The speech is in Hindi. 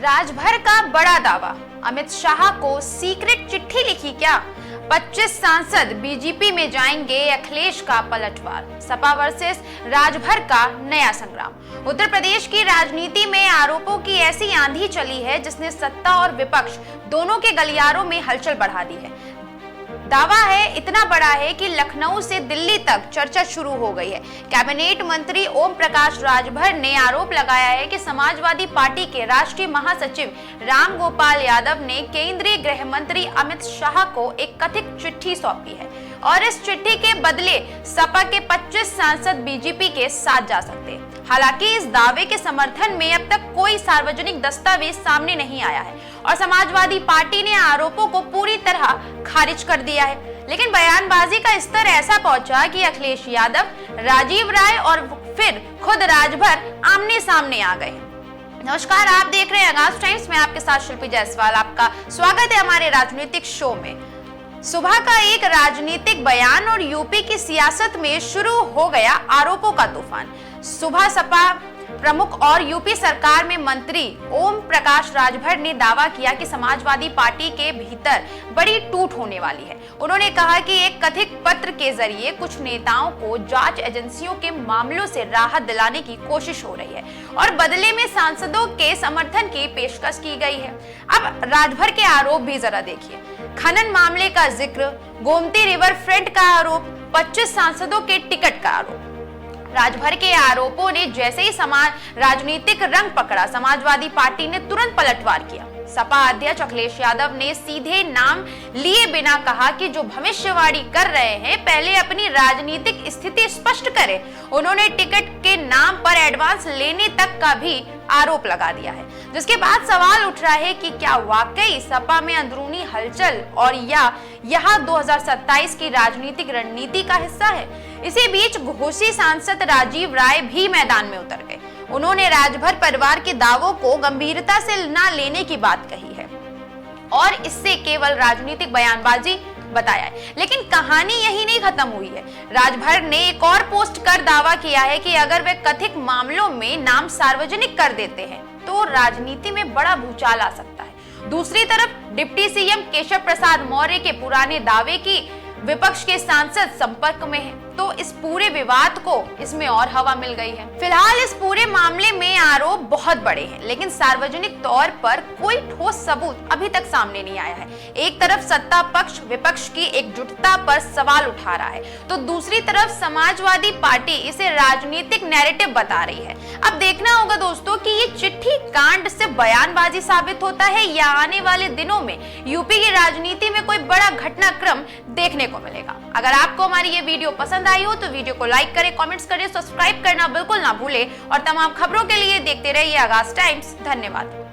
राजभर का बड़ा दावा, अमित शाह को सीक्रेट चिट्ठी लिखी क्या? 25 सांसद बीजेपी में जाएंगे, अखिलेश का पलटवार। सपा वर्सेस राजभर का नया संग्राम। उत्तर प्रदेश की राजनीति में आरोपों की ऐसी आंधी चली है जिसने सत्ता और विपक्ष दोनों के गलियारों में हलचल बढ़ा दी है। दावा है इतना बड़ा है कि लखनऊ से दिल्ली तक चर्चा शुरू हो गई है। कैबिनेट मंत्री ओम प्रकाश राजभर ने आरोप लगाया है कि समाजवादी पार्टी के राष्ट्रीय महासचिव राम गोपाल यादव ने केंद्रीय गृह मंत्री अमित शाह को एक कथित चिट्ठी सौंपी है और इस चिट्ठी के बदले सपा के 25 सांसद बीजेपी के साथ जा सकते हैं। हालांकि इस दावे के समर्थन में अब तक कोई सार्वजनिक दस्तावेज सामने नहीं आया है और समाजवादी पार्टी ने आरोपों को पूरी तरह खारिज कर दिया है। लेकिन बयानबाजी का स्तर ऐसा पहुंचा कि अखिलेश यादव, राजीव राय और फिर खुद राजभर आमने सामने आ गए। नमस्कार, आप देख रहे हैं आगाज टाइम्स में, आपके साथ शिल्पी जायसवाल। आपका स्वागत है हमारे राजनीतिक शो में। सुबह का एक राजनीतिक बयान और यूपी की सियासत में शुरू हो गया आरोपों का तूफान। सुबह सपा प्रमुख और यूपी सरकार में मंत्री ओम प्रकाश राजभर ने दावा किया कि समाजवादी पार्टी के भीतर बड़ी टूट होने वाली है। उन्होंने कहा कि एक कथित पत्र के जरिए कुछ नेताओं को जांच एजेंसियों के मामलों से राहत दिलाने की कोशिश हो रही है और बदले में सांसदों के समर्थन की पेशकश की गई है। अब राजभर के आरोप भी जरा देखिए। खनन मामले का जिक्र, गोमती रिवर फ्रंट का आरोप, 25 सांसदों के टिकट का आरोप। राजभर के आरोपों ने जैसे ही राजनीतिक रंग पकड़ा, समाजवादी पार्टी ने तुरंत पलटवार किया। सपा अध्यक्ष अखिलेश यादव ने सीधे नाम लिए बिना कहा कि जो भविष्यवाणी कर रहे हैं पहले अपनी राजनीतिक स्थिति स्पष्ट करें। उन्होंने टिकट के नाम पर एडवांस लेने तक का भी आरोप लगा दिया है, जिसके बाद सवाल उठ रहा है कि क्या वाकई सपा में अंदरूनी हलचल और यह 2027 की राजनीतिक रणनीति का हिस्सा है। इसी बीच घोसी सांसद राजीव राय भी मैदान में उतर गए। उन्होंने राजभर परिवार के दावों को गंभीरता से न लेने की बात कही है और इससे केवल राजनीतिक बयानबाजी बताया है। लेकिन कहानी यही नहीं खत्म हुई है। राजभर ने एक और पोस्ट कर दावा किया है कि अगर वे कथित मामलों में नाम सार्वजनिक कर देते हैं तो राजनीति में बड़ा भूचाल आ सकता है। दूसरी तरफ डिप्टी सीएम केशव प्रसाद मौर्य के पुराने दावे की विपक्ष के सांसद संपर्क में हैं, तो इस पूरे विवाद को इसमें और हवा मिल गई है। फिलहाल इस पूरे मामले में आरोप बहुत बड़े हैं, लेकिन सार्वजनिक तौर पर कोई ठोस सबूत अभी तक सामने नहीं आया है। एक तरफ सत्ता पक्ष विपक्ष की एकजुटता पर सवाल उठा रहा है, तो दूसरी तरफ समाजवादी पार्टी इसे राजनीतिक नैरेटिव बता रही है। अब देखना होगा दोस्तों कि ये चिट्ठी कांड से बयानबाजी साबित होता है या आने वाले दिनों में यूपी की राजनीति में कोई बड़ा घटनाक्रम देखने को मिलेगा। अगर आपको हमारी ये वीडियो पसंद आई हो तो वीडियो को लाइक करें, कमेंट्स करें, सब्सक्राइब करना बिल्कुल ना भूलें और तमाम खबरों के लिए देखते रहिए आगाज टाइम्स। धन्यवाद।